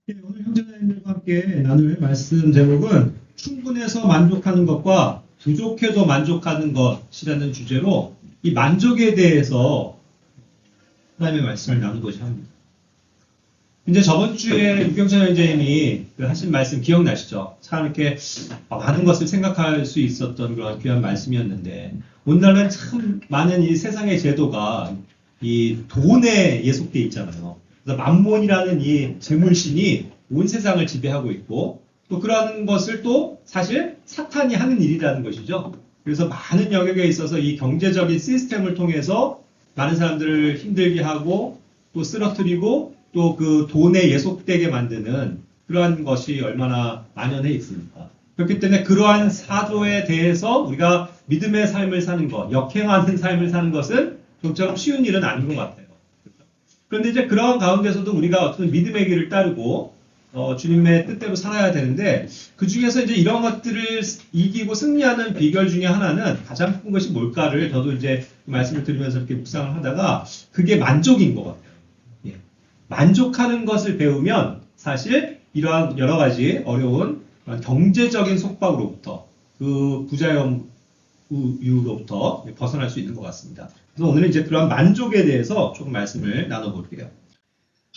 예, 오늘 형제자님들과 함께 나눌 말씀 제목은 충분해서 만족하는 것과 부족해도 만족하는 것이라는 주제로 이 만족에 대해서 하나님의 말씀을 나누고자 합니다. 이제 저번 주에 유경찬 형제님이 하신 말씀 기억나시죠? 참 이렇게 많은 것을 생각할 수 있었던 그런 귀한 말씀이었는데 오늘날은 참 많은 이 세상의 제도가 이 돈에 예속돼 있잖아요. 그래서 만몬이라는 이 재물신이 온 세상을 지배하고 있고 또 그러한 것을 또 사실 사탄이 하는 일이라는 것이죠. 그래서 많은 영역에 있어서 이 경제적인 시스템을 통해서 많은 사람들을 힘들게 하고 또 쓰러뜨리고 또 그 돈에 예속되게 만드는 그러한 것이 얼마나 만연해 있습니까? 그렇기 때문에 그러한 사조에 대해서 우리가 믿음의 삶을 사는 것, 역행하는 삶을 사는 것은 좀처럼 쉬운 일은 아닌 것 같아요. 그런데 이제 그러한 가운데서도 우리가 어떤 믿음의 길을 따르고 주님의 뜻대로 살아야 되는데 그 중에서 이제 이런 것들을 이기고 승리하는 비결 중에 하나는 가장 큰 것이 뭘까를 저도 이제 말씀을 드리면서 이렇게 묵상을 하다가 그게 만족인 것 같아요. 예. 만족하는 것을 배우면 사실 이러한 여러 가지 어려운 경제적인 속박으로부터 그 부자유로부터 벗어날 수 있는 것 같습니다. 그래서 오늘은 이제 그러한 만족에 대해서 조금 말씀을 나눠볼게요.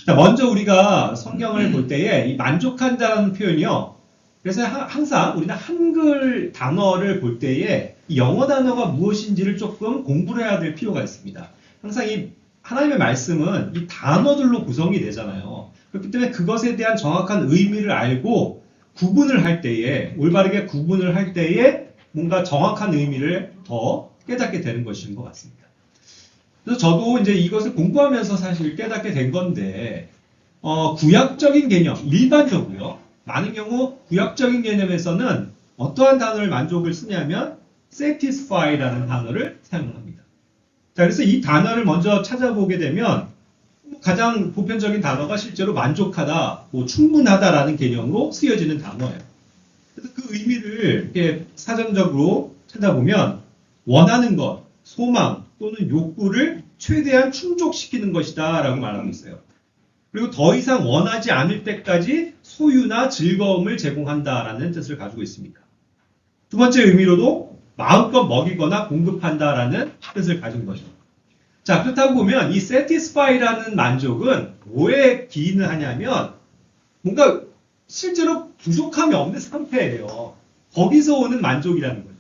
자, 먼저 우리가 성경을 볼 때에 이 만족한다는 표현이요. 그래서 항상 우리는 한글 단어를 볼 때에 이 영어 단어가 무엇인지를 조금 공부를 해야 될 필요가 있습니다. 항상 이 하나님의 말씀은 이 단어들로 구성이 되잖아요. 그렇기 때문에 그것에 대한 정확한 의미를 알고 구분을 할 때에, 올바르게 구분을 할 때에 뭔가 정확한 의미를 더 깨닫게 되는 것인 것 같습니다. 그래서 저도 이제 이것을 공부하면서 사실 깨닫게 된 건데, 구약적인 개념, 일반적으로요. 많은 경우 구약적인 개념에서는 어떠한 단어를 만족을 쓰냐면 satisfy라는 단어를 사용을 합니다. 자, 그래서 이 단어를 먼저 찾아보게 되면 가장 보편적인 단어가 실제로 만족하다, 뭐 충분하다라는 개념으로 쓰여지는 단어예요. 그래서 그 의미를 이렇게 사전적으로 찾아보면 원하는 것, 소망 또는 욕구를 최대한 충족시키는 것이다 라고 말하고 있어요. 그리고 더 이상 원하지 않을 때까지 소유나 즐거움을 제공한다라는 뜻을 가지고 있습니다. 두 번째 의미로도 마음껏 먹이거나 공급한다라는 뜻을 가진 거죠. 자, 그렇다고 보면 이 satisfy라는 만족은 뭐에 기인을 하냐면 뭔가 실제로 부족함이 없는 상태예요. 거기서 오는 만족이라는 거죠.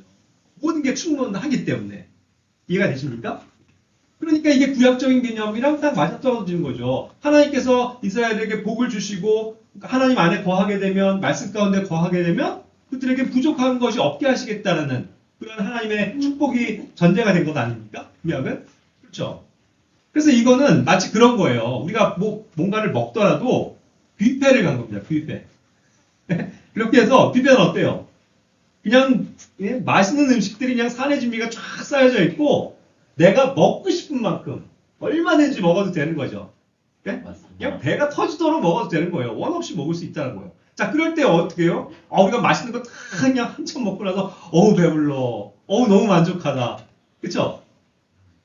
모든 게 충분하기 때문에. 이해가 되십니까? 그러니까 이게 구약적인 개념이랑 딱 맞아떨어지는 거죠. 하나님께서 이스라엘에게 복을 주시고 하나님 안에 거하게 되면, 말씀 가운데 거하게 되면 그들에게 부족한 것이 없게 하시겠다라는 그런 하나님의 축복이 전제가 된 것 아닙니까? 구약은? 그렇죠. 그래서 이거는 마치 그런 거예요. 우리가 뭔가를 먹더라도 뷔페를 간 겁니다. 뷔페. 이렇게 해서 뷔페는 어때요? 그냥 맛있는 음식들이 그냥 산의 진미가 쫙 쌓여져 있고 내가 먹고 싶은 만큼 얼마든지 먹어도 되는 거죠. 네? 그냥 배가 터지도록 먹어도 되는 거예요. 원 없이 먹을 수 있다는 거예요. 자, 그럴 때 어떻게 해요? 우리가 맛있는 거 다 그냥 한참 먹고 나서 배불러. 너무 만족하다. 그쵸?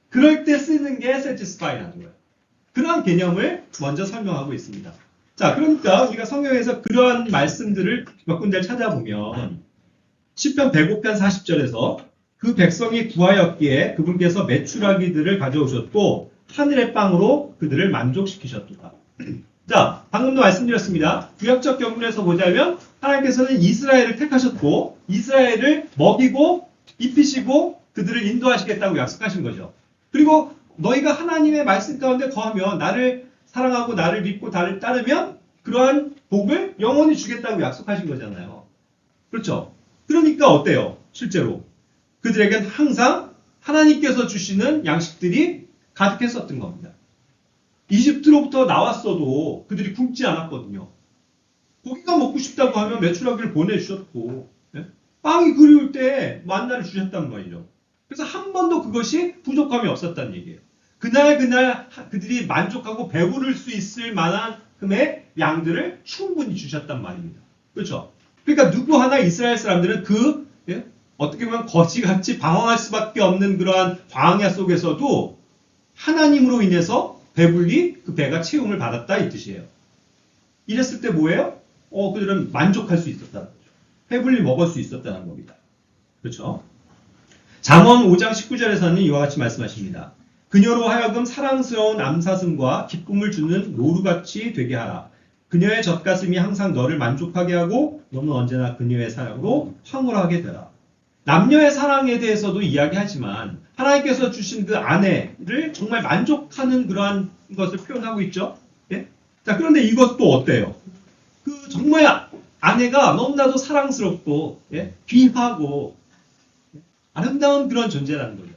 그럴 때 쓰는 게 satisfy라는 거예요. 그러한 개념을 먼저 설명하고 있습니다. 자, 그러니까 우리가 성경에서 그러한 말씀들을 몇 군데를 찾아보면 시편 105편 40절에서 그 백성이 구하였기에 그분께서 메추라기들을 가져오셨고 하늘의 빵으로 그들을 만족시키셨도다. 자, 방금도 말씀드렸습니다. 구약적 경륜에서 보자면 하나님께서는 이스라엘을 택하셨고 이스라엘을 먹이고 입히시고 그들을 인도하시겠다고 약속하신 거죠. 그리고 너희가 하나님의 말씀 가운데 거하면 나를 사랑하고 나를 믿고 나를 따르면 그러한 복을 영원히 주겠다고 약속하신 거잖아요. 그렇죠? 그러니까 어때요? 실제로 그들에겐 항상 하나님께서 주시는 양식들이 가득했었던 겁니다. 이집트로부터 나왔어도 그들이 굶지 않았거든요. 고기가 먹고 싶다고 하면 메추라기를 보내주셨고 빵이 그리울 때 만나를 주셨단 말이죠. 그래서 한 번도 그것이 부족함이 없었다는 얘기예요. 그날 그들이 만족하고 배부를 수 있을 만큼의 양들을 충분히 주셨단 말입니다. 그렇죠? 그러니까 누구 하나 이스라엘 사람들은 어떻게 보면 거지같이 방황할 수밖에 없는 그러한 광야 속에서도 하나님으로 인해서 배불리 그 배가 채움을 받았다 이 뜻이에요. 이랬을 때 뭐예요? 그들은 만족할 수 있었다는 거죠. 배불리 먹을 수 있었다는 겁니다. 그렇죠? 잠언 5장 19절에서는 이와 같이 말씀하십니다. 그녀로 하여금 사랑스러운 암사슴과 기쁨을 주는 노루같이 되게 하라. 그녀의 젖가슴이 항상 너를 만족하게 하고 너는 언제나 그녀의 사랑으로 황홀하게 되라. 남녀의 사랑에 대해서도 이야기하지만 하나님께서 주신 그 아내를 정말 만족하는 그러한 것을 표현하고 있죠. 예? 자, 그런데 이것도 어때요? 그 정말 아내가 너무나도 사랑스럽고 귀하고 아름다운 그런 존재라는 거죠.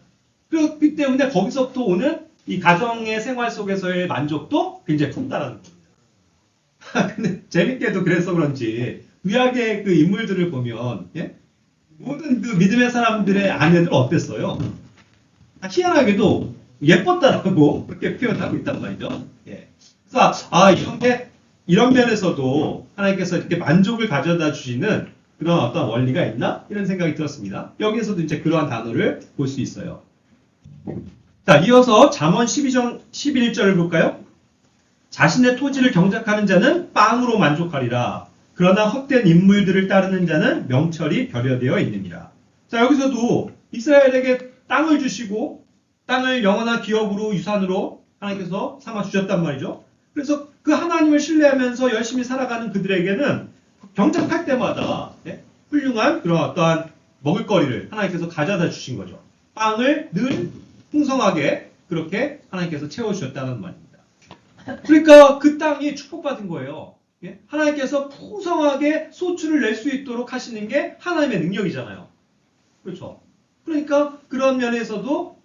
그렇기 때문에 거기서부터 오는 이 가정의 생활 속에서의 만족도 굉장히 컸다라는 겁니다. 근데 재밌게도 그래서 그런지 구약의 그 인물들을 보면 모든 그 믿음의 사람들의 아내들 어땠어요? 희한하게도 예뻤다라고 그렇게 표현하고 있단 말이죠. 그래서 이런 면에서도 하나님께서 이렇게 만족을 가져다 주시는 그런 어떤 원리가 있나? 이런 생각이 들었습니다. 여기에서도 이제 그러한 단어를 볼 수 있어요. 자, 이어서 잠언 12장 11절을 볼까요? 자신의 토지를 경작하는 자는 빵으로 만족하리라. 그러나 헛된 인물들을 따르는 자는 명철이 결여되어 있느니라. 자, 여기서도 이스라엘에게 땅을 주시고 땅을 영원한 기업으로 유산으로 하나님께서 삼아 주셨단 말이죠. 그래서 그 하나님을 신뢰하면서 열심히 살아가는 그들에게는 경작할 때마다 훌륭한 그런 어떠한 먹을거리를 하나님께서 가져다 주신 거죠. 빵을 늘 풍성하게 그렇게 하나님께서 채워주셨다는 말입니다. 그러니까 그 땅이 축복받은 거예요. 하나님께서 풍성하게 소출을 낼 수 있도록 하시는 게 하나님의 능력이잖아요. 그렇죠. 그러니까 그런 면에서도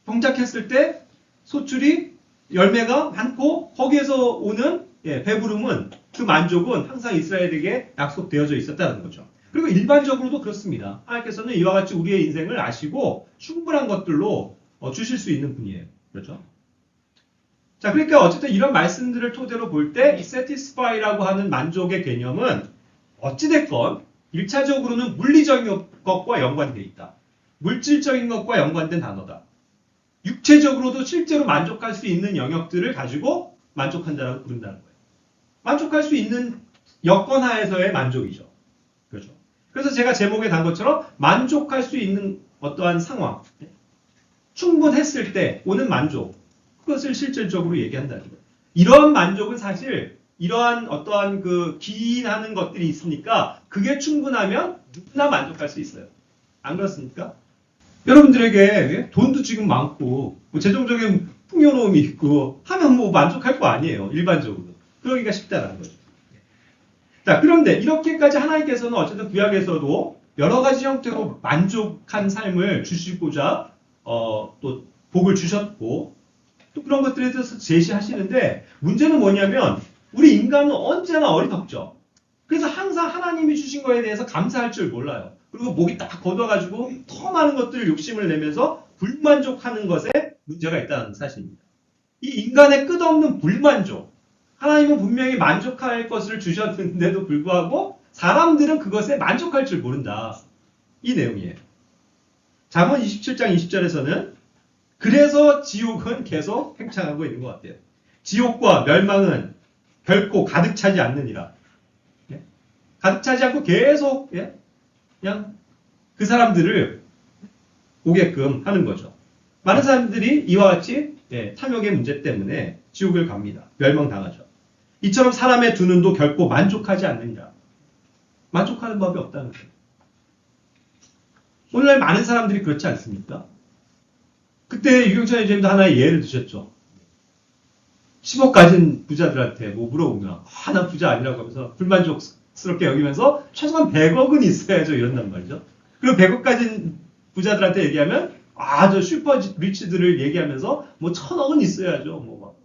경작했을 때 소출이 열매가 많고 거기에서 오는 배부름은 그 만족은 항상 이스라엘에게 약속되어져 있었다는 거죠. 그리고 일반적으로도 그렇습니다. 하나님께서는 이와 같이 우리의 인생을 아시고 충분한 것들로 주실 수 있는 분이에요. 그렇죠? 자, 그러니까 어쨌든 이런 말씀들을 토대로 볼 때 이 satisfy라고 하는 만족의 개념은 어찌됐건 1차적으로는 물리적인 것과 연관되어 있다. 물질적인 것과 연관된 단어다. 육체적으로도 실제로 만족할 수 있는 영역들을 가지고 만족한다라고 부른다는 거예요. 만족할 수 있는 여건 하에서의 만족이죠. 그렇죠. 그래서 제가 제목에 단 것처럼 만족할 수 있는 어떠한 상황, 충분했을 때 오는 만족, 그것을 실질적으로 얘기한다는 거예요. 이러한 만족은 사실 이러한 어떠한 그 기인하는 것들이 있으니까 그게 충분하면 누구나 만족할 수 있어요. 안 그렇습니까? 여러분들에게 돈도 지금 많고 뭐 재정적인 풍요로움이 있고 하면 뭐 만족할 거 아니에요. 일반적으로. 그러기가 쉽다는 거죠. 자, 그런데 이렇게까지 하나님께서는 어쨌든 구약에서도 여러 가지 형태로 만족한 삶을 주시고자 또 복을 주셨고 또 그런 것들에 대해서 제시하시는데 문제는 뭐냐면 우리 인간은 언제나 어리석죠. 그래서 항상 하나님이 주신 거에 대해서 감사할 줄 몰라요. 그리고 목이 딱 걷어가지고 더 많은 것들을 욕심을 내면서 불만족하는 것에 문제가 있다는 사실입니다. 이 인간의 끝없는 불만족. 하나님은 분명히 만족할 것을 주셨는데도 불구하고 사람들은 그것에 만족할 줄 모른다. 이 내용이에요. 잠언 27장 20절에서는 그래서 지옥은 계속 팽창하고 있는 것 같아요. 지옥과 멸망은 결코 가득 차지 않느니라. 가득 차지 않고 계속 그냥 그 사람들을 오게끔 하는 거죠. 많은 사람들이 이와 같이 탐욕의 문제 때문에 지옥을 갑니다. 멸망당하죠. 이처럼 사람의 두 눈도 결코 만족하지 않느니라. 만족하는 법이 없다는 거예요. 오늘날 많은 사람들이 그렇지 않습니까? 그때 유경찬 회장님도 하나의 예를 드셨죠. 10억 가진 부자들한테 뭐 물어보면 난 부자 아니라고 하면서 불만족스럽게 여기면서 최소한 100억은 있어야죠 이런단 말이죠. 그리고 100억 가진 부자들한테 얘기하면 저 슈퍼 리치들을 얘기하면서 뭐 1000억은 있어야죠.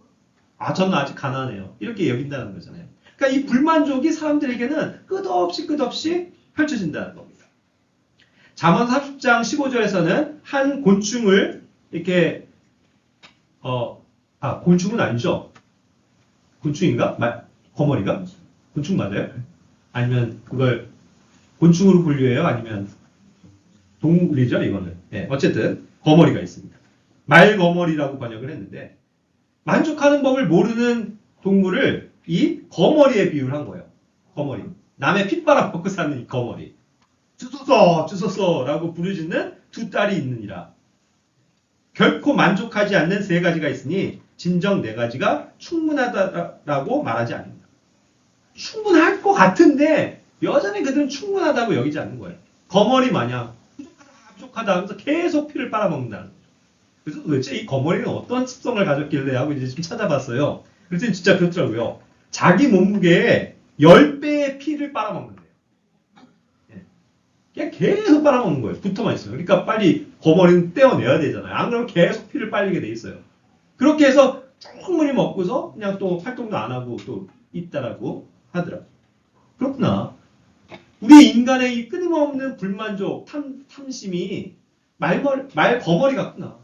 저는 아직 가난해요. 이렇게 여긴다는 거잖아요. 그러니까 이 불만족이 사람들에게는 끝없이 펼쳐진다는 겁니다. 잠언 30장 15절에서는 한 곤충을 이렇게 곤충은 아니죠. 곤충인가? 거머리가? 곤충 맞아요? 아니면 그걸 곤충으로 분류해요? 아니면 동물이죠, 이거는. 어쨌든 거머리가 있습니다. 말거머리라고 번역을 했는데 만족하는 법을 모르는 동물을 이 거머리에 비유를 한 거예요. 거머리. 남의 핏 빨아먹고 사는 이 거머리. 주소서, 주소서라고 부르짖는 두 딸이 있느니라. 결코 만족하지 않는 세 가지가 있으니 진정 네 가지가 충분하다라고 말하지 않는다. 충분할 것 같은데 여전히 그들은 충분하다고 여기지 않는 거예요. 거머리 마냥 부족하다 하면서 계속 피를 빨아먹는다는 거죠. 그래서 도대체 이 거머리는 어떤 습성을 가졌길래 하고 이제 좀 찾아봤어요. 그랬더니 진짜 그렇더라고요. 자기 몸무게의 10배의 피를 빨아먹는데요. 그냥 계속 빨아먹는 거예요. 붙어만 있어요. 그러니까 빨리 거머리는 떼어내야 되잖아요. 안 그러면 계속 피를 빨리게 돼 있어요. 그렇게 해서 충분히 먹고서 그냥 또 활동도 안 하고 또 있다라고 하더라고요. 그렇구나. 우리 인간의 이 끊임없는 불만족, 탐심이 말 거머리 같구나.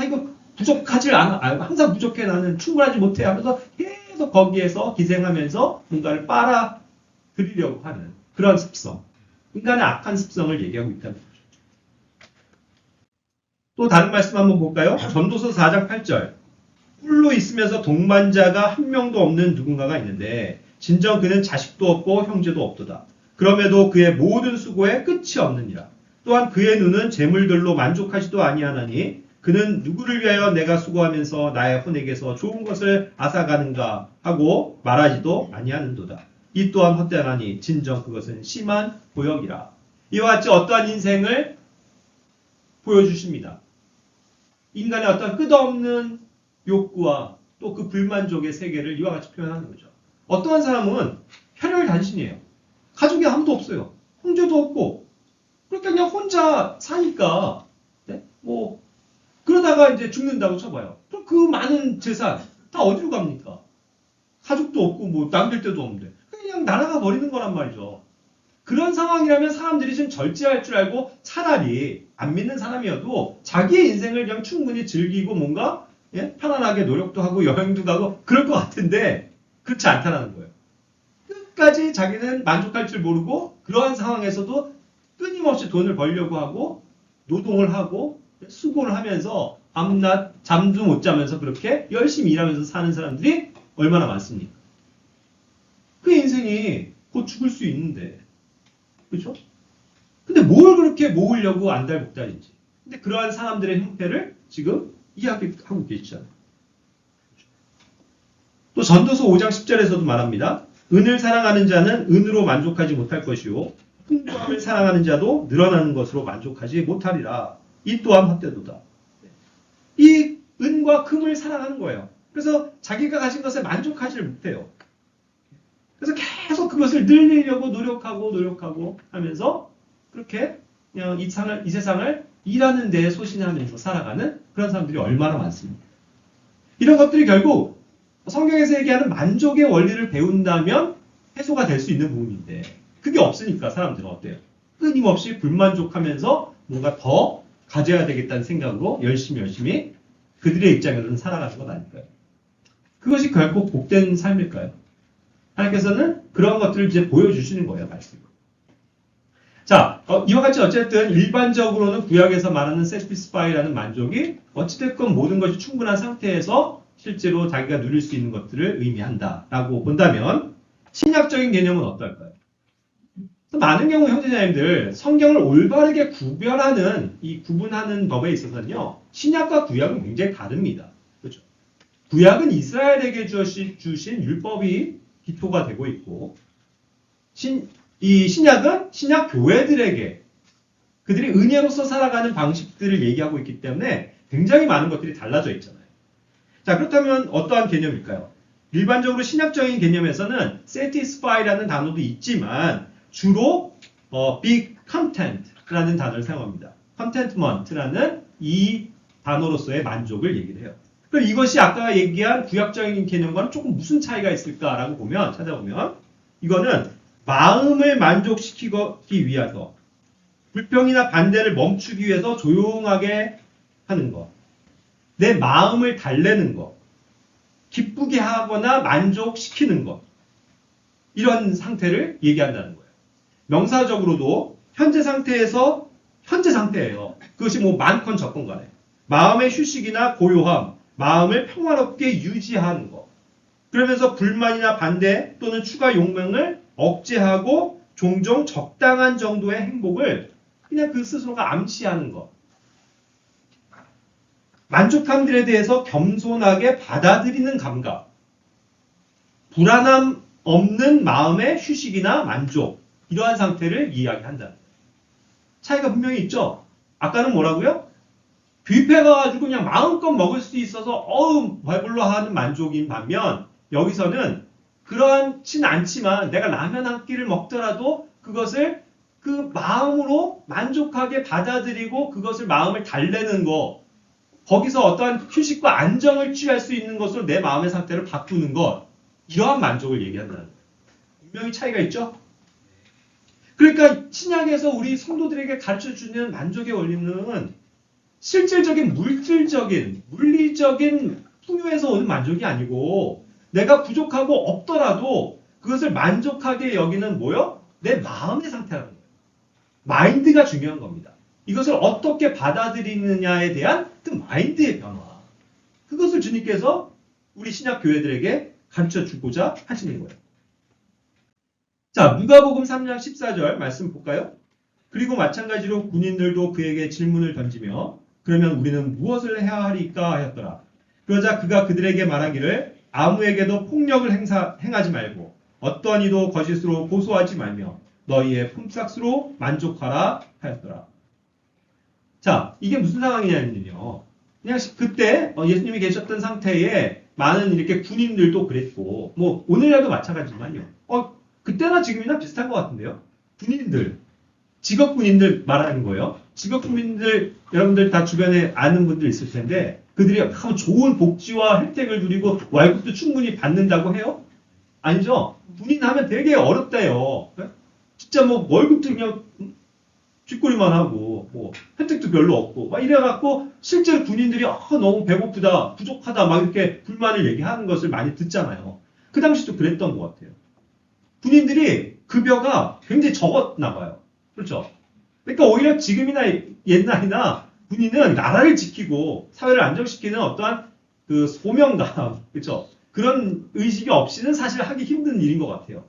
이거 부족하질 않아. 항상 부족해. 나는 충분하지 못해 하면서 계속 거기에서 기생하면서 뭔가를 빨아들이려고 하는 그런 습성. 인간의 악한 습성을 얘기하고 있다는 거죠. 또 다른 말씀 한번 볼까요? 전도서 4장 8절. 홀로 있으면서 동반자가 한 명도 없는 누군가가 있는데 진정 그는 자식도 없고 형제도 없도다. 그럼에도 그의 모든 수고에 끝이 없느니라. 또한 그의 눈은 재물들로 만족하지도 아니하나니 그는 누구를 위하여 내가 수고하면서 나의 혼에게서 좋은 것을 앗아가는가 하고 말하지도 아니하는도다. 이 또한 헛되나니 진정 그것은 심한 고역이라. 이와 같이 어떠한 인생을 보여주십니다. 인간의 어떤 끝없는 욕구와 또 그 불만족의 세계를 이와 같이 표현하는 거죠. 어떠한 사람은 혈혈단신이에요. 가족이 아무도 없어요. 형제도 없고. 그러니까 그냥 혼자 사니까 네? 그러다가 이제 죽는다고 쳐봐요. 그럼 그 많은 재산 다 어디로 갑니까? 가족도 없고 남길 데도 없는데 그냥 날아가 버리는 거란 말이죠. 그런 상황이라면 사람들이 좀 절제할 줄 알고 차라리 안 믿는 사람이어도 자기의 인생을 그냥 충분히 즐기고 뭔가 편안하게 노력도 하고 여행도 가고 그럴 것 같은데 그렇지 않다는 거예요. 끝까지 자기는 만족할 줄 모르고 그러한 상황에서도 끊임없이 돈을 벌려고 하고 노동을 하고 수고를 하면서 밤낮 잠도 못 자면서 그렇게 열심히 일하면서 사는 사람들이 얼마나 많습니까? 그 인생이 곧 죽을 수 있는데 그렇죠? 근데 뭘 그렇게 모으려고 안달복달인지. 근데 그러한 사람들의 형태를 지금 이야기하고 계시잖아요. 또 전도서 5장 10절에서도 말합니다. 은을 사랑하는 자는 은으로 만족하지 못할 것이요 풍부함을 사랑하는 자도 늘어나는 것으로 만족하지 못하리라. 이 또한 헛되도다. 이 은과 금을 사랑하는 거예요. 그래서 자기가 가진 것에 만족하지를 못해요. 그래서 계속 그것을 늘리려고 노력하고 하면서 그렇게 그냥 이 세상을 일하는 데에 소신하면서 살아가는 그런 사람들이 얼마나 많습니까? 이런 것들이 결국 성경에서 얘기하는 만족의 원리를 배운다면 해소가 될 수 있는 부분인데 그게 없으니까 사람들은 어때요? 끊임없이 불만족하면서 뭔가 더 가져야 되겠다는 생각으로 열심히 그들의 입장에서는 살아가는 것 아닐까요? 그것이 결국 복된 삶일까요? 하나님께서는 그런 것들을 이제 보여주시는 거예요, 말씀으로. 자, 이와 같이 어쨌든 일반적으로는 구약에서 말하는 satisfy라는 만족이 어찌됐건 모든 것이 충분한 상태에서 실제로 자기가 누릴 수 있는 것들을 의미한다라고 본다면 신약적인 개념은 어떨까요? 많은 경우 형제자님들 성경을 올바르게 구분하는 법에 있어서는요. 신약과 구약은 굉장히 다릅니다. 그렇죠? 구약은 이스라엘에게 주신 율법이 기초가 되고 있고 이 신약은 신약 교회들에게 그들이 은혜로서 살아가는 방식들을 얘기하고 있기 때문에 굉장히 많은 것들이 달라져 있잖아요. 자, 그렇다면 어떠한 개념일까요? 일반적으로 신약적인 개념에서는 satisfy라는 단어도 있지만 주로 be content라는 단어를 사용합니다. contentment라는 이 단어로서의 만족을 얘기를 해요. 그럼 이것이 아까 얘기한 구약적인 개념과는 조금 무슨 차이가 있을까라고 찾아보면 이거는 마음을 만족시키기 위해서 불평이나 반대를 멈추기 위해서 조용하게 하는 것, 내 마음을 달래는 것, 기쁘게 하거나 만족시키는 것 이런 상태를 얘기한다는 거예요. 명사적으로도 현재 상태에서 현재 상태예요. 그것이 많건 적건 간에 마음의 휴식이나 고요함, 마음을 평화롭게 유지하는 것 그러면서 불만이나 반대 또는 추가 욕망을 억제하고 종종 적당한 정도의 행복을 그냥 그 스스로가 암시하는 것. 만족함들에 대해서 겸손하게 받아들이는 감각. 불안함 없는 마음의 휴식이나 만족. 이러한 상태를 이야기한다. 차이가 분명히 있죠? 아까는 뭐라고요? 뷔페 가가지고 그냥 마음껏 먹을 수 있어서 어우 배불러 하는 만족인 반면 여기서는 그렇진 않지만 내가 라면 한 끼를 먹더라도 그것을 그 마음으로 만족하게 받아들이고 그것을 마음을 달래는 거 거기서 어떠한 휴식과 안정을 취할 수 있는 것으로 내 마음의 상태를 바꾸는 것 이러한 만족을 얘기한다는 거예요. 분명히 차이가 있죠? 그러니까 신약에서 우리 성도들에게 가르쳐주는 만족의 원리는 실질적인 물질적인 물리적인 풍요에서 오는 만족이 아니고 내가 부족하고 없더라도 그것을 만족하게 여기는 뭐요? 내 마음의 상태라는 거예요. 마인드가 중요한 겁니다. 이것을 어떻게 받아들이느냐에 대한 그 마인드의 변화. 그것을 주님께서 우리 신약 교회들에게 가르쳐 주고자 하시는 거예요. 자, 누가복음 3장 14절 말씀 볼까요? 그리고 마찬가지로 군인들도 그에게 질문을 던지며 그러면 우리는 무엇을 해야 하리까 하였더라. 그러자 그가 그들에게 말하기를 아무에게도 폭력을 행하지 말고 어떤 이도 거짓으로 고소하지 말며 너희의 품삯으로 만족하라 하였더라. 자, 이게 무슨 상황이냐면요. 그냥 그때 예수님이 계셨던 상태에 많은 이렇게 군인들도 그랬고 뭐 오늘날도 마찬가지지만요. 그때나 지금이나 비슷한 것 같은데요. 군인들, 직업군인들 말하는 거예요. 직업군인들 여러분들 다 주변에 아는 분들 있을 텐데 그들이 아주 좋은 복지와 혜택을 누리고 월급도 충분히 받는다고 해요? 아니죠. 군인하면 되게 어렵대요. 진짜 뭐 월급도 그냥 쥐꼬리만 하고 뭐 혜택도 별로 없고 막 이래갖고 실제로 군인들이 너무 배고프다, 부족하다 막 이렇게 불만을 얘기하는 것을 많이 듣잖아요. 그 당시도 그랬던 것 같아요. 군인들이 급여가 굉장히 적었나 봐요. 그렇죠? 그러니까 오히려 지금이나 옛날이나 군인은 나라를 지키고 사회를 안정시키는 어떠한 그 소명감, 그렇죠? 그런 의식이 없이는 사실 하기 힘든 일인 것 같아요.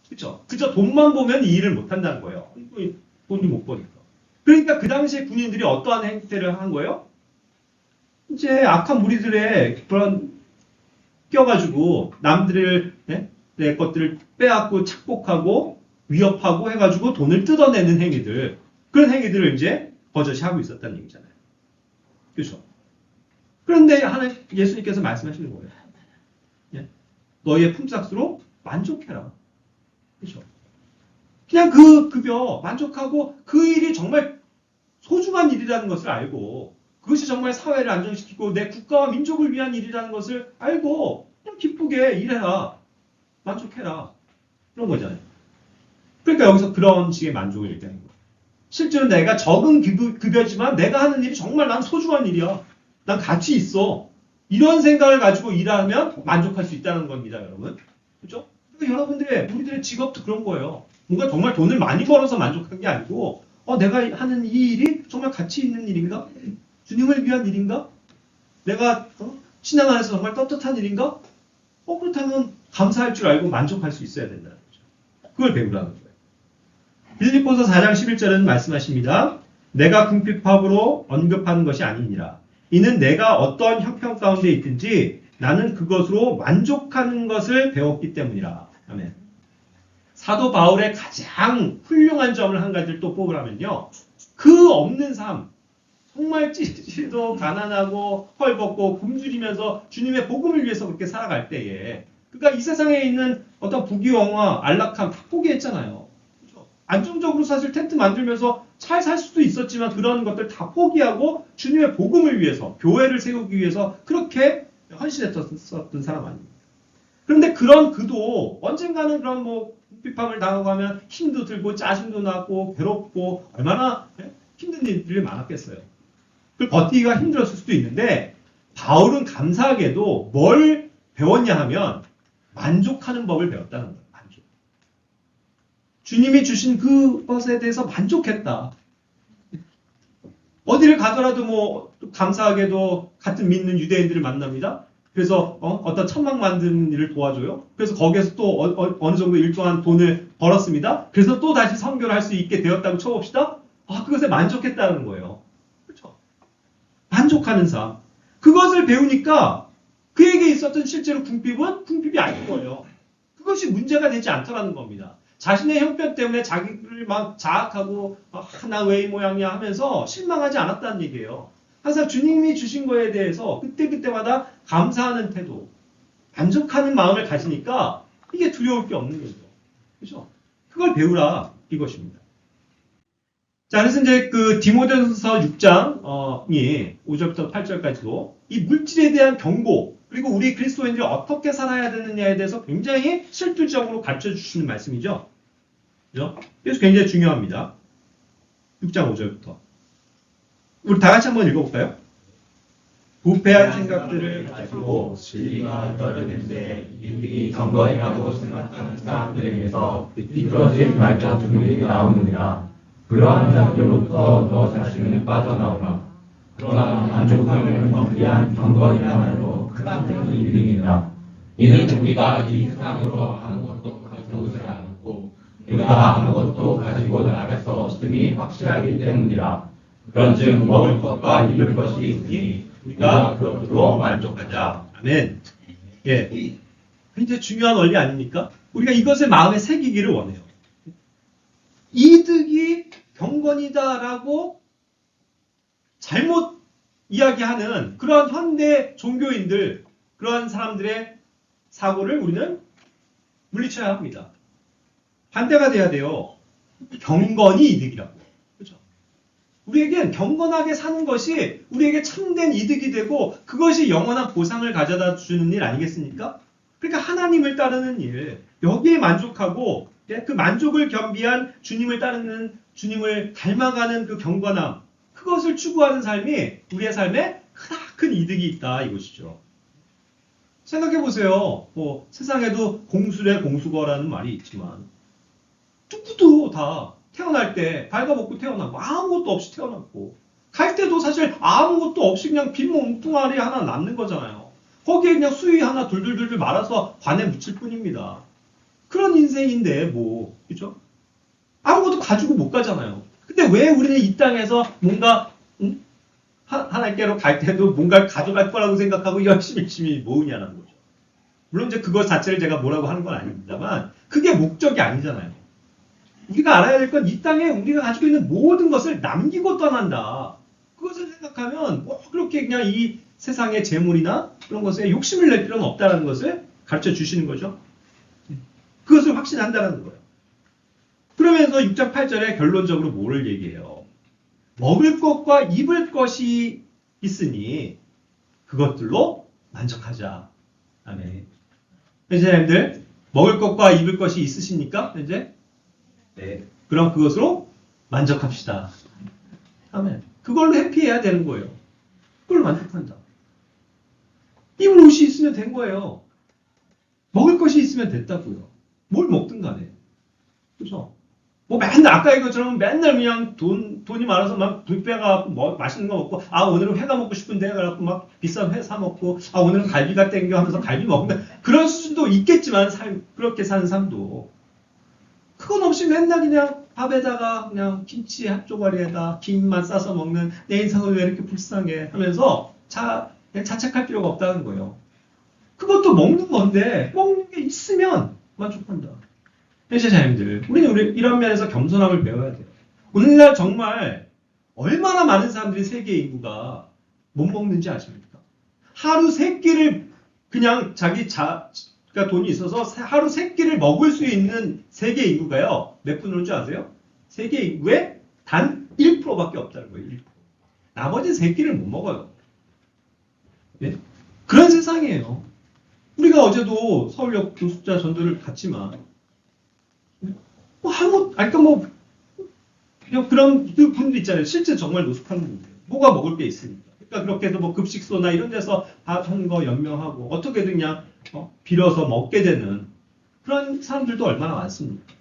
그렇죠? 그저 돈만 보면 이 일을 못 한다는 거예요. 돈이 못 버니까. 그러니까 그 당시에 군인들이 어떠한 행태를 한 거예요? 이제 악한 무리들의 그런 껴가지고 남들을 내 것들을 빼앗고 착복하고 위협하고 해가지고 돈을 뜯어내는 행위들 그런 행위들을 이제 버젓이 하고 있었다는 얘기잖아요. 그렇죠? 그런데 예수님께서 말씀하시는 거예요. 너희의 품삯으로 만족해라. 그렇죠? 그냥 그 급여 만족하고 그 일이 정말 소중한 일이라는 것을 알고 그것이 정말 사회를 안정시키고 내 국가와 민족을 위한 일이라는 것을 알고 그냥 기쁘게 일해라. 만족해라. 그런 거잖아요. 그러니까 여기서 그런 식의 만족을 얘기하는 거예요. 실제로 내가 적은 급여지만 내가 하는 일이 정말 난 소중한 일이야. 난 가치 있어. 이런 생각을 가지고 일하면 만족할 수 있다는 겁니다, 여러분. 그렇죠? 그러니까 여러분들의 우리들의 직업도 그런 거예요. 뭔가 정말 돈을 많이 벌어서 만족한 게 아니고 내가 하는 이 일이 정말 가치 있는 일인가? 주님을 위한 일인가? 내가 신앙 안에서 정말 떳떳한 일인가? 그렇다면 감사할 줄 알고 만족할 수 있어야 된다는 거죠. 그걸 배우라는 거예요. 빌립보서 4장 11절은 말씀하십니다. 내가 궁핍함으로 언급하는 것이 아니니라. 이는 내가 어떠한 형편 가운데 있든지 나는 그것으로 만족하는 것을 배웠기 때문이라. 아멘. 사도 바울의 가장 훌륭한 점을 한 가지를 또 뽑으라면요. 그 없는 삶, 정말 찌질도 가난하고 헐벗고 굶주리면서 주님의 복음을 위해서 그렇게 살아갈 때에 그러니까 이 세상에 있는 어떤 부귀영화, 안락함 다 포기했잖아요. 그렇죠? 안정적으로 사실 텐트 만들면서 잘 살 수도 있었지만 그런 것들 다 포기하고 주님의 복음을 위해서 교회를 세우기 위해서 그렇게 헌신했었던 사람 아닙니까? 그런데 그런 그도 언젠가는 그런 궁핍함을 당하고 하면 힘도 들고 짜증도 나고 괴롭고 얼마나 힘든 일들이 많았겠어요. 그걸 버티기가 힘들었을 수도 있는데 바울은 감사하게도 뭘 배웠냐 하면 만족하는 법을 배웠다는 거예요. 만족. 주님이 주신 그것에 대해서 만족했다. 어디를 가더라도 감사하게도 같은 믿는 유대인들을 만납니다. 그래서 어떤 천막 만드는 일을 도와줘요. 그래서 거기에서 또 어느 정도 일정한 돈을 벌었습니다. 그래서 또 다시 선교를 할 수 있게 되었다고 쳐봅시다. 그것에 만족했다는 거예요. 그렇죠? 만족하는 삶. 그것을 배우니까 그에게 있었던 실제로 궁핍은 궁핍이 아닌 거예요. 그것이 문제가 되지 않더라는 겁니다. 자신의 형편 때문에 자기를 막 자학하고 나 왜 이 모양이야 하면서 실망하지 않았다는 얘기예요. 항상 주님이 주신 거에 대해서 그때그때마다 감사하는 태도, 만족하는 마음을 가지니까 이게 두려울 게 없는 거죠. 그렇죠? 그걸 배우라 이것입니다. 자, 그래서 이제 그 디모데전서 6장이 5절부터 8절까지도 이 물질에 대한 경고, 그리고 우리 그리스도인들이 어떻게 살아야 되느냐에 대해서 굉장히 실질적으로 가르쳐 주시는 말씀이죠. 그죠? 그래서 굉장히 중요합니다. 6장 5절부터. 우리 다 같이 한번 읽어볼까요? 부패한 생각들을 가지고 진리가 떨어진데 이들이 경건이라고 생각하는 사람들에게서 비틀어진 말다툼이 나오느니라. 그러한 자들로부터 너 자신을 빠져나오라. 그러나 만족함을 경비한 경건이야말로 큰 이득이라. 이는 우리가 이 세상으로 아무것도 가져오지 않고 우리가 아무것도 가지고 나갈 수 없음이 확실하기 때문이라. 그런즉 먹을 것과 입을 것이 있으니 우리가 그것으로 만족하자. 아멘. 예. 굉장히 중요한 원리 아닙니까? 우리가 이것을 마음에 새기기를 원해요. 이득이 경건이다라고 잘못 이야기하는 그러한 현대 종교인들, 그러한 사람들의 사고를 우리는 물리쳐야 합니다. 반대가 돼야 돼요. 경건이 이득이라고. 그렇죠? 우리에겐 경건하게 사는 것이 우리에게 참된 이득이 되고 그것이 영원한 보상을 가져다 주는 일 아니겠습니까? 그러니까 하나님을 따르는 일, 여기에 만족하고 그 만족을 겸비한 주님을 따르는, 주님을 닮아가는 그 경건함, 그것을 추구하는 삶이 우리의 삶에 크나큰 이득이 있다 이것이죠. 생각해 보세요. 세상에도 공수래 공수거라는 말이 있지만 누구도 다 태어날 때 발가벗고 태어나고 아무것도 없이 태어났고 갈 때도 사실 아무것도 없이 그냥 빈 몸뚱아리 하나 남는 거잖아요. 거기에 그냥 수위 하나 둘둘둘둘 말아서 관에 묻힐 뿐입니다. 그런 인생인데 그죠? 아무것도 가지고 못 가잖아요. 근데 왜 우리는 이 땅에서 뭔가 하나님께로 갈 때도 뭔가를 가져갈 거라고 생각하고 열심히 모으냐는 거죠. 물론 이제 그것 자체를 제가 뭐라고 하는 건 아닙니다만 그게 목적이 아니잖아요. 우리가 알아야 될 건 이 땅에 우리가 가지고 있는 모든 것을 남기고 떠난다. 그것을 생각하면 그렇게 그냥 이 세상의 재물이나 그런 것에 욕심을 낼 필요는 없다는 것을 가르쳐 주시는 거죠. 그것을 확신한다는 거예요. 그러면서 6장 8절에 결론적으로 뭐를 얘기해요? 먹을 것과 입을 것이 있으니 그것들로 만족하자. 아멘. 선생님들, 먹을 것과 입을 것이 있으십니까? 현재? 네. 그럼 그것으로 만족합시다. 아멘. 그걸로 해피해야 되는 거예요. 그걸로 만족한다. 입을 옷이 있으면 된 거예요. 먹을 것이 있으면 됐다고요. 뭘 먹든 간에. 그죠? 맨날, 아까 이것처럼 맨날 그냥 돈이 많아서 막 뷔페 가고 맛있는 거 먹고, 오늘은 회가 먹고 싶은데, 그래갖고 막 비싼 회 사 먹고, 오늘은 갈비가 땡겨 하면서 갈비 먹는다. 그럴 수도 있겠지만, 그렇게 사는 삶도. 그건 없이 맨날 그냥 밥에다가 그냥 김치 한 조각에다 김만 싸서 먹는 내 인생은 왜 이렇게 불쌍해 하면서 자책할 필요가 없다는 거예요. 그것도 먹는 건데, 먹는 게 있으면 만족한다. 회사자님들, 우리는 이런 면에서 겸손함을 배워야 돼요. 오늘날 정말 얼마나 많은 사람들이 세계 인구가 못 먹는지 아십니까? 하루 3끼를 그냥 그러니까 돈이 있어서 하루 3끼를 먹을 수 있는 세계 인구가요. 몇 분인 줄 아세요? 세계 인구의 단 1%밖에 없다는 거예요. 1%. 나머지 3끼를 못 먹어요. 네? 그런 세상이에요. 우리가 어제도 서울역 교습자 전도를 갔지만 그냥 그런 분들 있잖아요. 실제 정말 노숙하는 분들. 뭐가 먹을 게 있으니까. 그러니까 그렇게 해서 급식소나 이런 데서 한 거 연명하고 어떻게든 그냥 빌어서 먹게 되는 그런 사람들도 얼마나 많습니까?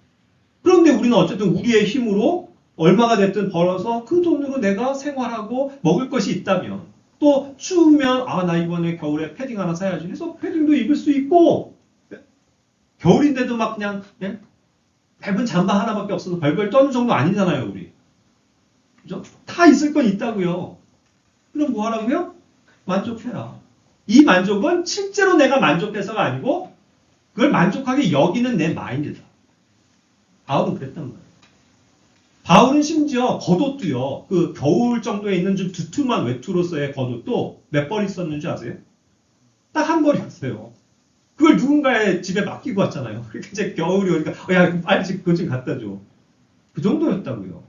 그런데 우리는 어쨌든 우리의 힘으로 얼마가 됐든 벌어서 그 돈으로 내가 생활하고 먹을 것이 있다면 또 추우면 아, 나 이번에 겨울에 패딩 하나 사야지 해서 패딩도 입을 수 있고 겨울인데도 막 그냥 예? 얇은 잠바 하나밖에 없어서 벌벌 떠는 정도 아니잖아요, 우리. 그죠? 다 있을 건 있다고요. 그럼 뭐 하라고요? 만족해라. 이 만족은 실제로 내가 만족해서가 아니고 그걸 만족하게 여기는 내 마인드다. 바울은 그랬단 말이에요. 바울은 심지어 겉옷도요. 그 겨울 정도에 있는 좀 두툼한 외투로서의 겉옷도 몇 벌 있었는 줄 아세요? 딱 한 벌이었어요. 그걸 누군가의 집에 맡기고 왔잖아요. 그러니까 이제 겨울이 오니까 야 빨리 그거 좀 갖다 줘. 그 정도였다고요.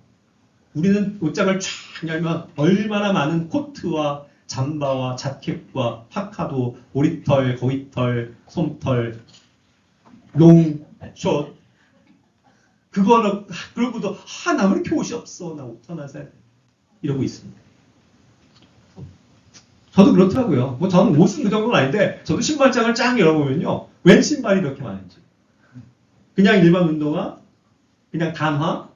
우리는 옷장을 쫙 열면 얼마나 많은 코트와 잠바와 자켓과 파카도 오리털, 거위털, 솜털, 롱숏 그거는 그러고도 나 왜 이렇게 옷이 없어? 나 옷 하나 사야 돼. 이러고 있습니다. 저도 그렇더라고요. 뭐 저는 옷은 그 정도는 아닌데 저도 신발장을 쫙 열어보면요. 웬 신발이 이렇게 많은지. 그냥 일반 운동화, 그냥 단화,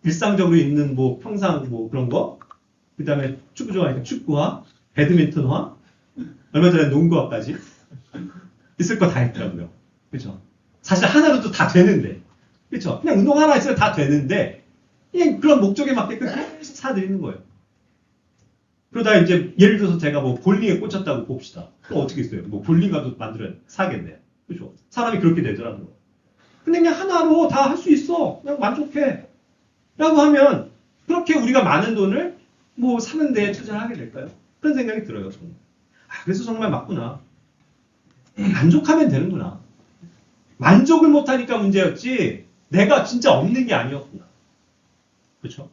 일상적으로 입는 뭐 평상 뭐 그런 거, 그 다음에 축구 좋아하니까 축구화, 배드민턴화, 얼마 전에 농구화까지 있을 거 다 있더라고요. 그죠? 사실 하나로도 다 되는데, 그죠? 그냥 운동 하나 있으면 다 되는데, 그냥 그런 목적에 맞게끔 계속 사드리는 거예요. 그러다 이제 예를 들어서 제가 뭐 볼링에 꽂혔다고 봅시다. 그럼 어떻게 했어요? 뭐 볼링가도 사겠네요. 그죠? 사람이 그렇게 되더라고요. 근데 그냥 하나로 다 할 수 있어. 그냥 만족해. 라고 하면 그렇게 우리가 많은 돈을 뭐 사는 데 투자하게 될까요? 그런 생각이 들어요. 정말. 그래서 정말 맞구나. 만족하면 되는구나. 만족을 못하니까 문제였지 내가 진짜 없는 게 아니었구나. 그렇죠?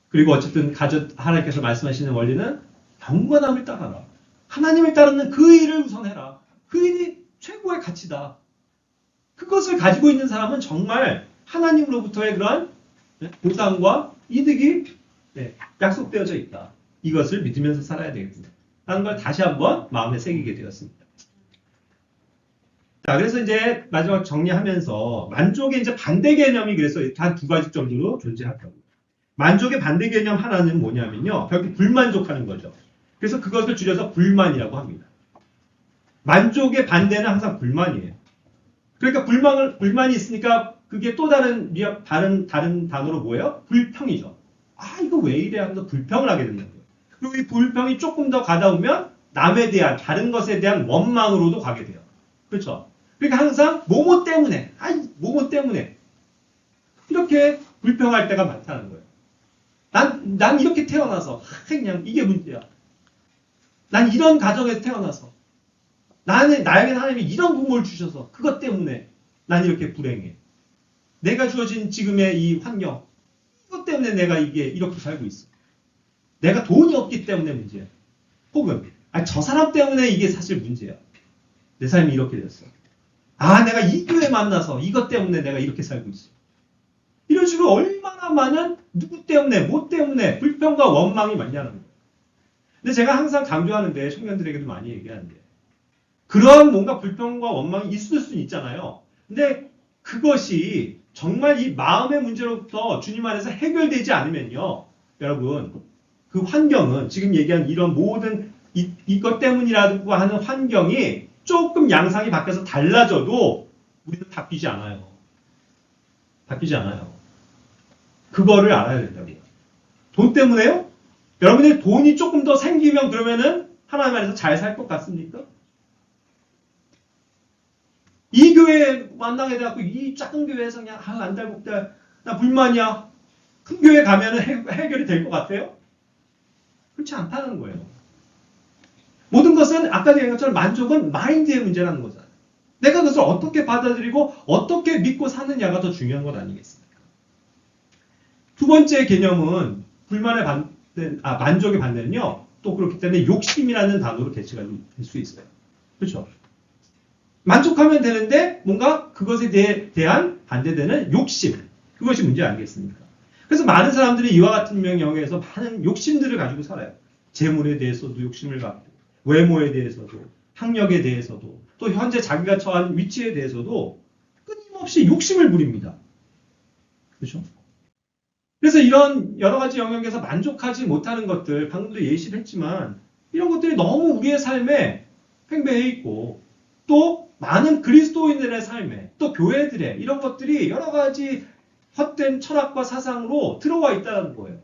그리고 어쨌든 하나님께서 말씀하시는 원리는 경건함을 따라라. 하나님을 따르는 그 일을 우선해라. 그 일이 최고의 가치다. 그것을 가지고 있는 사람은 정말 하나님으로부터의 그러한 보상과 이득이 약속되어져 있다. 이것을 믿으면서 살아야 되겠구나. 라는 걸 다시 한번 마음에 새기게 되었습니다. 자, 그래서 이제 마지막 정리하면서 만족의 이제 반대 개념이 그래서 단 두 가지 정도로 존재한다고. 만족의 반대 개념 하나는 뭐냐면요. 결국 불만족하는 거죠. 그래서 그것을 줄여서 불만이라고 합니다. 만족의 반대는 항상 불만이에요. 그러니까 불만이 있으니까 그게 또 다른 단어로 뭐예요? 불평이죠. 이거 왜 이래 하면서 불평을 하게 된다고요. 그리고 이 불평이 조금 더 가다 오면 남에 대한, 다른 것에 대한 원망으로도 가게 돼요. 그렇죠? 그러니까 항상 뭐뭐 때문에, 뭐뭐 때문에 이렇게 불평할 때가 많다는 거예요. 난 이렇게 태어나서 그냥 이게 문제야. 난 이런 가정에서 태어나서 나에게 하나님이 이런 부모를 주셔서 그것 때문에 난 이렇게 불행해. 내가 주어진 지금의 이 환경 이것 때문에 내가 이렇게 살고 있어. 내가 돈이 없기 때문에 문제야. 혹은 저 사람 때문에 이게 사실 문제야. 내 삶이 이렇게 됐어. 내가 이 교회 만나서 이것 때문에 내가 이렇게 살고 있어. 이런 식으로 얼마나 많은 누구 때문에 뭐 때문에 불평과 원망이 많냐는 거예요. 근데 제가 항상 강조하는데 청년들에게도 많이 얘기하는데 그런 뭔가 불평과 원망이 있을 수는 있잖아요. 근데 그것이 정말 이 마음의 문제로부터 주님 안에서 해결되지 않으면요. 여러분 그 환경은 지금 얘기한 이런 모든 이것 때문이라고 하는 환경이 조금 양상이 바뀌어서 달라져도 우리는 바뀌지 않아요. 바뀌지 않아요. 그거를 알아야 된다고요. 돈 때문에요? 여러분의 돈이 조금 더 생기면 그러면은 하나님 안에서 잘 살 것 같습니까? 이 교회에 만나게 돼갖고 이 작은 교회에서 그냥 안달복달 나 불만이야. 큰 교회 가면은 해결이 될 것 같아요? 그렇지 않다는 거예요. 모든 것은 아까 얘기한 것처럼 만족은 마인드의 문제라는 거잖아요. 내가 그것을 어떻게 받아들이고 어떻게 믿고 사느냐가 더 중요한 것 아니겠습니까? 두 번째 개념은 만족의 반대는요. 또 그렇기 때문에 욕심이라는 단어로 대체가 될 수 있어요. 그렇죠? 만족하면 되는데 뭔가 그것에 대한 반대되는 욕심. 그것이 문제 아니겠습니까? 그래서 많은 사람들이 이와 같은 영역에서 많은 욕심들을 가지고 살아요. 재물에 대해서도 욕심을 갖고 외모에 대해서도 학력에 대해서도 또 현재 자기가 처한 위치에 대해서도 끊임없이 욕심을 부립니다. 그렇죠? 그래서 이런 여러 가지 영역에서 만족하지 못하는 것들, 방금도 예시를 했지만 이런 것들이 너무 우리의 삶에 팽배해 있고 또 많은 그리스도인들의 삶에 또 교회들의 이런 것들이 여러 가지 헛된 철학과 사상으로 들어와 있다는 거예요.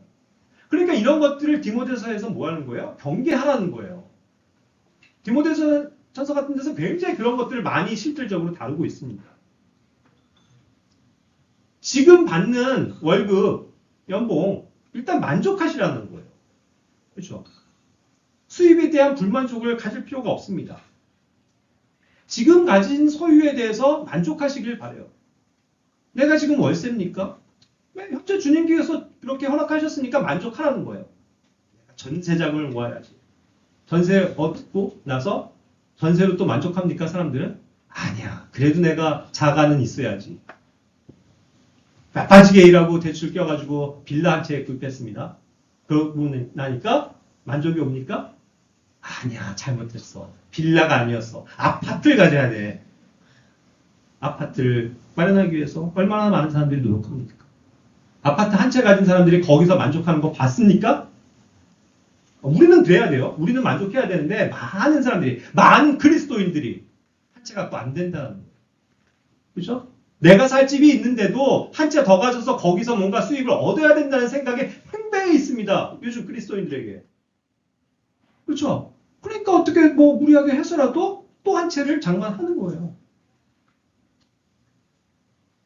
그러니까 이런 것들을 디모데서에서 뭐 하는 거예요? 경계하라는 거예요. 디모데서 전서 같은 데서 굉장히 그런 것들을 많이 실질적으로 다루고 있습니다. 지금 받는 월급, 연봉, 일단 만족하시라는 거예요. 그렇죠? 수입에 대한 불만족을 가질 필요가 없습니다. 지금 가진 소유에 대해서 만족하시길 바라요. 내가 지금 월세입니까? 현재 주님께서 그렇게 허락하셨으니까 만족하라는 거예요. 전세자금을 모아야지. 전세 얻고 나서 전세로 또 만족합니까, 사람들은? 아니야. 그래도 내가 자가는 있어야지. 바빠지게 일하고 대출 껴가지고 빌라 한 채 구입했습니다. 그러고 나니까 만족이 옵니까? 아니야. 잘못했어. 빌라가 아니었어. 아파트를 가져야 돼. 아파트를 마련하기 위해서 얼마나 많은 사람들이 노력합니까? 아파트 한 채 가진 사람들이 거기서 만족하는 거 봤습니까? 우리는 돼야 돼요. 우리는 만족해야 되는데 많은 사람들이, 많은 그리스도인들이 한 채 갖고 안 된다는 거예요. 그렇죠? 내가 살 집이 있는데도 한 채 더 가져서 거기서 뭔가 수입을 얻어야 된다는 생각에 팽배해 있습니다. 요즘 그리스도인들에게. 그렇죠? 그러니까 어떻게 뭐 무리하게 해서라도 또 한 채를 장만하는 거예요.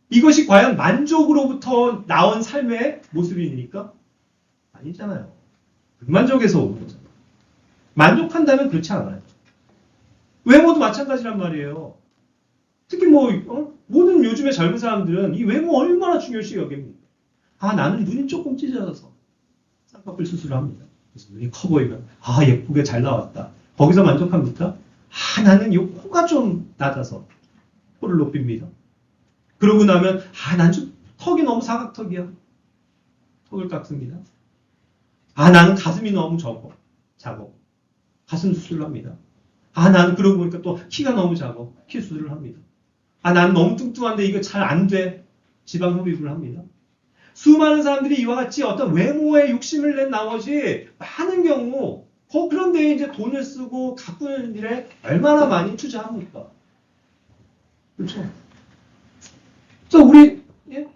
이것이 과연 만족으로부터 나온 삶의 모습입니까? 아니잖아요. 불만족에서 오는 거잖아요. 만족한다면 그렇지 않아요. 외모도 마찬가지란 말이에요. 특히 모든 요즘의 젊은 사람들은 이 외모 얼마나 중요시 여깁니까? 나는 눈이 조금 찢어져서 쌍꺼풀 수술을 합니다. 그래서 눈이 커 보이면 예쁘게 잘 나왔다. 거기서 만족합니까? 나는 이 코가 좀 낮아서 코를 높입니다. 그러고 나면 난 좀 턱이 너무 사각턱이야. 턱을 깎습니다. 나는 가슴이 너무 작어. 가슴 수술을 합니다. 나는 그러고 보니까 또 키가 너무 작아. 키 수술을 합니다. 나는 너무 뚱뚱한데 이거 잘 안 돼. 지방 흡입을 합니다. 수많은 사람들이 이와 같이 어떤 외모에 욕심을 낸 나머지 많은 경우 그런 데에 이제 돈을 쓰고 가꾸는 일에 얼마나 많이 투자합니까? 그렇죠? 그래서 우리는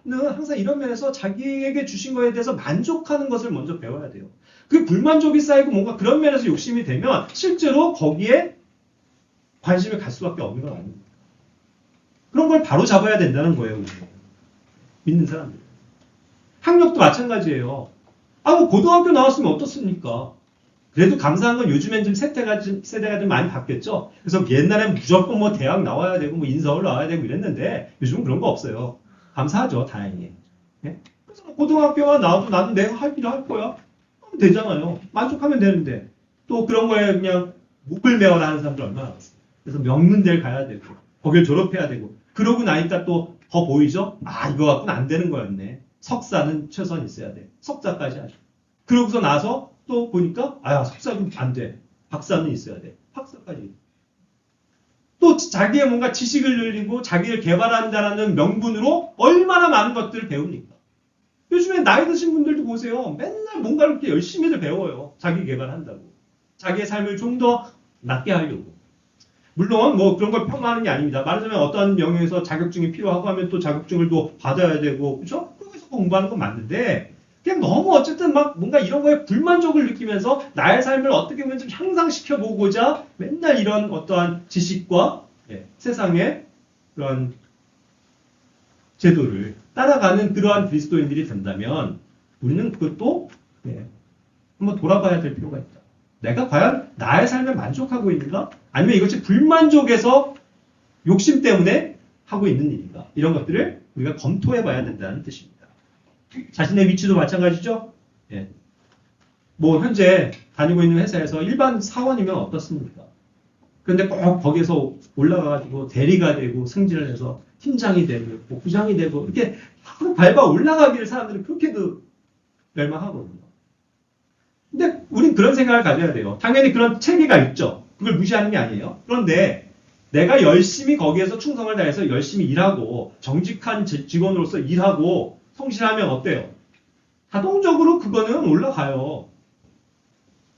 항상 이런 면에서 자기에게 주신 거에 대해서 만족하는 것을 먼저 배워야 돼요. 그 불만족이 쌓이고 뭔가 그런 면에서 욕심이 되면 실제로 거기에 관심을 갈 수밖에 없는 건 아닙니다. 그런 걸 바로 잡아야 된다는 거예요. 우리는. 믿는 사람들. 학력도 마찬가지예요. 고등학교 나왔으면 어떻습니까? 그래도 감사한 건 요즘엔 좀 세대가 좀 많이 바뀌었죠. 그래서 옛날엔 무조건 대학 나와야 되고 인서울 나와야 되고 이랬는데 요즘은 그런 거 없어요. 감사하죠, 다행히. 예? 그래서 고등학교가 나와도 나는 내가 할 일을 할 거야. 하면 되잖아요. 만족하면 되는데. 또 그런 거에 그냥 목을 메어라 하는 사람들 얼마나 많았어요. 그래서 명문 대를 가야 되고 거길 졸업해야 되고 그러고 나니까 또 더 보이죠? 이거 갖고는 안 되는 거였네. 석사는 최소한 있어야 돼. 석사까지 하죠. 그러고서 나서 또 보니까 석사는 안 돼. 박사는 있어야 돼. 박사까지. 또 자기의 뭔가 지식을 늘리고 자기를 개발한다는 명분으로 얼마나 많은 것들을 배웁니까? 요즘에 나이 드신 분들도 보세요. 맨날 뭔가를 이렇게 열심히들 배워요. 자기 개발한다고. 자기의 삶을 좀 더 낫게 하려고. 물론 그런 걸 폄하하는 게 아닙니다. 말하자면 어떤 영역에서 자격증이 필요하고 하면 또 자격증을 또 받아야 되고 그렇죠? 그래서 공부하는 건 맞는데 그냥 너무 어쨌든 뭔가 이런 거에 불만족을 느끼면서 나의 삶을 어떻게 보면 좀 향상시켜 보고자 맨날 이런 어떠한 지식과 세상의 그런 제도를 따라가는 그러한 그리스도인들이 된다면 우리는 그것도 한번 돌아봐야 될 필요가 있다. 내가 과연 나의 삶에 만족하고 있는가? 아니면 이것이 불만족에서 욕심 때문에 하고 있는 일인가? 이런 것들을 우리가 검토해 봐야 된다는 뜻입니다. 자신의 위치도 마찬가지죠? 현재 다니고 있는 회사에서 일반 사원이면 어떻습니까? 그런데 꼭 거기에서 올라가가지고 대리가 되고 승진을 해서 팀장이 되고 부장이 되고 이렇게 밟아 올라가기를 사람들은 그렇게도 열망하거든요. 근데 우린 그런 생각을 가져야 돼요. 당연히 그런 체계가 있죠. 그걸 무시하는 게 아니에요. 그런데 내가 열심히 거기에서 충성을 다해서 열심히 일하고 정직한 직원으로서 일하고 성실하면 어때요? 자동적으로 그거는 올라가요.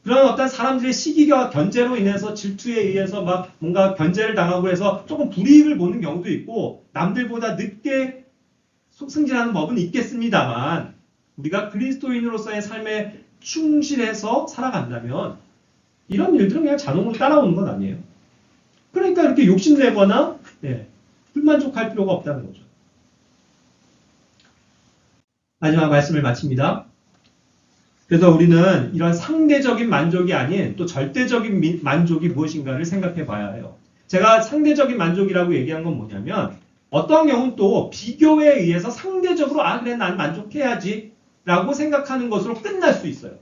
그런 어떤 사람들의 시기가 견제로 인해서 질투에 의해서 막 뭔가 견제를 당하고 해서 조금 불이익을 보는 경우도 있고 남들보다 늦게 승진하는 법은 있겠습니다만 우리가 그리스도인으로서의 삶에 충실해서 살아간다면 이런 일들은 그냥 자동으로 따라오는 건 아니에요. 그러니까 이렇게 욕심내거나 불만족할 필요가 없다는 거죠. 마지막 말씀을 마칩니다. 그래서 우리는 이런 상대적인 만족이 아닌 또 절대적인 만족이 무엇인가를 생각해 봐야 해요. 제가 상대적인 만족이라고 얘기한 건 뭐냐면 어떤 경우는 또 비교에 의해서 상대적으로 그래 난 만족해야지 라고 생각하는 것으로 끝날 수 있어요.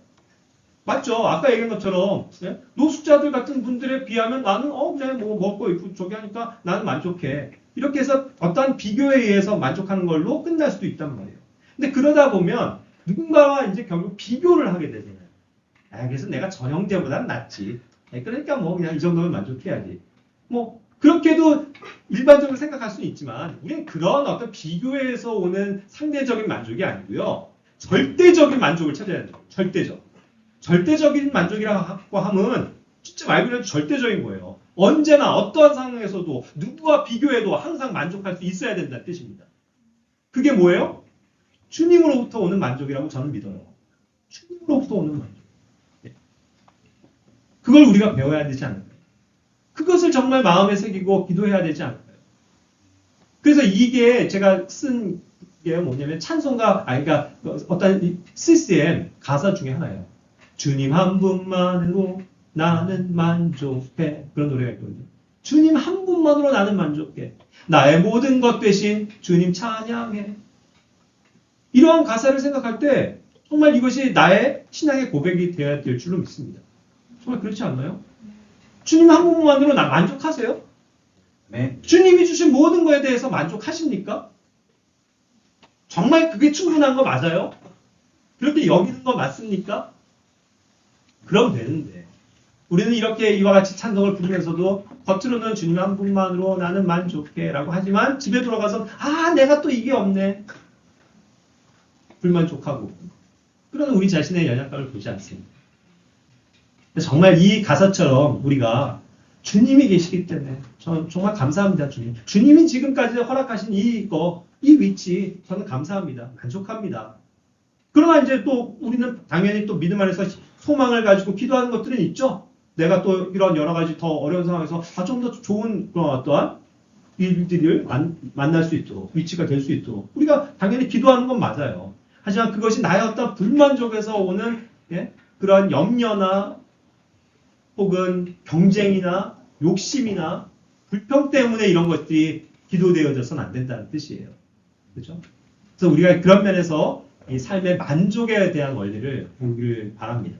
맞죠? 아까 얘기한 것처럼 노숙자들 같은 분들에 비하면 나는 그래 뭐 먹고 입고 저기 하니까 나는 만족해. 이렇게 해서 어떤 비교에 의해서 만족하는 걸로 끝날 수도 있단 말이에요. 근데 그러다 보면 누군가와 이제 결국 비교를 하게 되잖아요. 그래서 내가 전 형제보다는 낫지. 그러니까 뭐 그냥 이 정도면 만족해야지. 뭐 그렇게도 일반적으로 생각할 수는 있지만 우리는 그런 어떤 비교에서 오는 상대적인 만족이 아니고요. 절대적인 만족을 찾아야 돼요. 절대적인 만족이라고 하면 진짜 말 그대로 절대적인 거예요. 언제나 어떠한 상황에서도 누구와 비교해도 항상 만족할 수 있어야 된다는 뜻입니다. 그게 뭐예요? 주님으로부터 오는 만족이라고 저는 믿어요. 주님으로부터 오는 만족. 그걸 우리가 배워야 되지 않을까요? 그것을 정말 마음에 새기고 기도해야 되지 않을까요? 그래서 이게 제가 쓴 게 뭐냐면 찬송가, 그러니까 어떤 CCM 가사 중에 하나예요. 주님 한 분만으로 나는 만족해. 그런 노래가 있거든요. 주님 한 분만으로 나는 만족해. 나의 모든 것 대신 주님 찬양해. 이러한 가사를 생각할 때 정말 이것이 나의 신앙의 고백이 되어야 될 줄로 믿습니다. 정말 그렇지 않나요? 주님 한 분만으로 나 만족하세요? 네. 주님이 주신 모든 것에 대해서 만족하십니까? 정말 그게 충분한 거 맞아요? 그렇게 여기는 거 맞습니까? 그럼 되는데 우리는 이렇게 이와 같이 찬송을 부르면서도 겉으로는 주님 한 분만으로 나는 만족해 라고 하지만 집에 돌아가서 내가 또 이게 없네. 불만족하고 그러는 우리 자신의 연약감을 보지 않습니다. 정말 이 가사처럼 우리가 주님이 계시기 때문에 저는 정말 감사합니다. 주님이 지금까지 허락하신 이 위치 저는 감사합니다. 만족합니다. 그러나 이제 또 우리는 당연히 또 믿음 안에서 소망을 가지고 기도하는 것들은 있죠. 내가 또 이런 여러 가지 더 어려운 상황에서 좀 더 좋은 그런 어떠한 일들을 만날 수 있도록 위치가 될 수 있도록 우리가 당연히 기도하는 건 맞아요. 하지만 그것이 나의 어떤 불만족에서 오는 그런 염려나 혹은 경쟁이나 욕심이나 불평 때문에 이런 것들이 기도되어져서는 안 된다는 뜻이에요. 그렇죠? 그래서 우리가 그런 면에서 이 삶의 만족에 대한 원리를 보기를 바랍니다.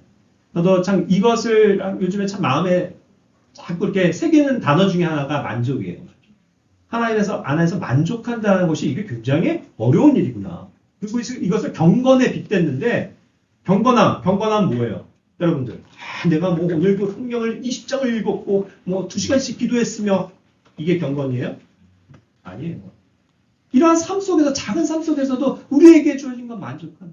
저도 참 이것을 요즘에 참 마음에 자꾸 이렇게 새기는 단어 중에 하나가 만족이에요. 하나님 안에서 만족한다는 것이 이게 굉장히 어려운 일이구나. 그리고 이것을 경건에 빗댔는데 경건함 뭐예요? 여러분들 내가 뭐 오늘도 성경을 20장을 읽었고 뭐 2시간씩 기도했으며 이게 경건이에요? 아니에요. 이러한 삶 속에서 작은 삶 속에서도 우리에게 주어진 건 만족하는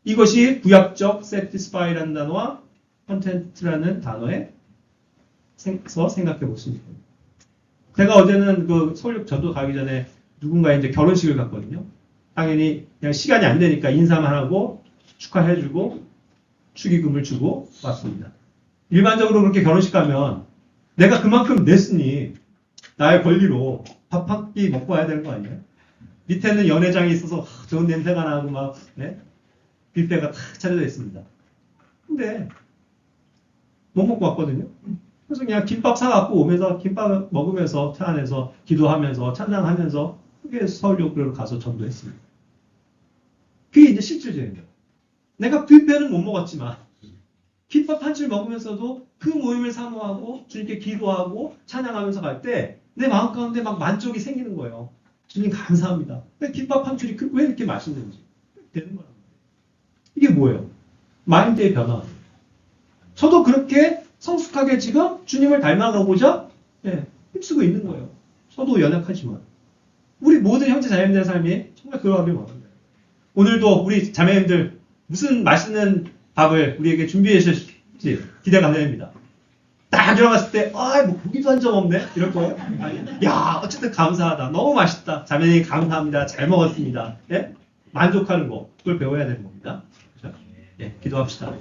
이것이 구약적 satisfy라는 단어와 content라는 단어에서 생각해 보시면 됩니다. 제가 어제는 그 서울역 저도 가기 전에 누군가 이제 결혼식을 갔거든요. 당연히 그냥 시간이 안 되니까 인사만 하고 축하해주고 축의금을 주고 왔습니다. 일반적으로 그렇게 결혼식 가면 내가 그만큼 냈으니 나의 권리로 밥 한 끼 먹고 와야 되는 거 아니에요? 밑에는 연회장이 있어서 좋은 냄새가 나고 막 뷔페가 탁 차려져 있습니다. 근데 못 먹고 왔거든요. 그래서 그냥 김밥 사갖고 오면서 김밥 먹으면서 차 안에서 기도하면서 찬양하면서 그게 서울역으로 가서 전도했습니다. 그게 이제 실질적인 거예요. 내가 뷔페는 못 먹었지만 김밥 한 줄 먹으면서도 그 모임을 사모하고 주님께 기도하고 찬양하면서 갈 때 내 마음 가운데 막 만족이 생기는 거예요. 주님 감사합니다. 김밥 한 줄이 왜 이렇게 맛있는지 되는 거란 말이에요. 이게 뭐예요? 마인드의 변화. 저도 그렇게 성숙하게 지금 주님을 닮아가고자 힘쓰고 있는 거예요. 저도 연약하지만 우리 모든 형제 자매들의 삶이 정말 그러하길 원합니다. 오늘도 우리 자매님들 무슨 맛있는 밥을 우리에게 준비해 주실지 기대가 됩니다. 딱 일어났을 때, 뭐 고기도 한 점 없네? 이럴 거예요? 아니, 야, 어쨌든 감사하다. 너무 맛있다. 자매님 감사합니다. 잘 먹었습니다. 예? 만족하는 거, 그걸 배워야 되는 겁니다. 그렇죠? 예, 기도합시다.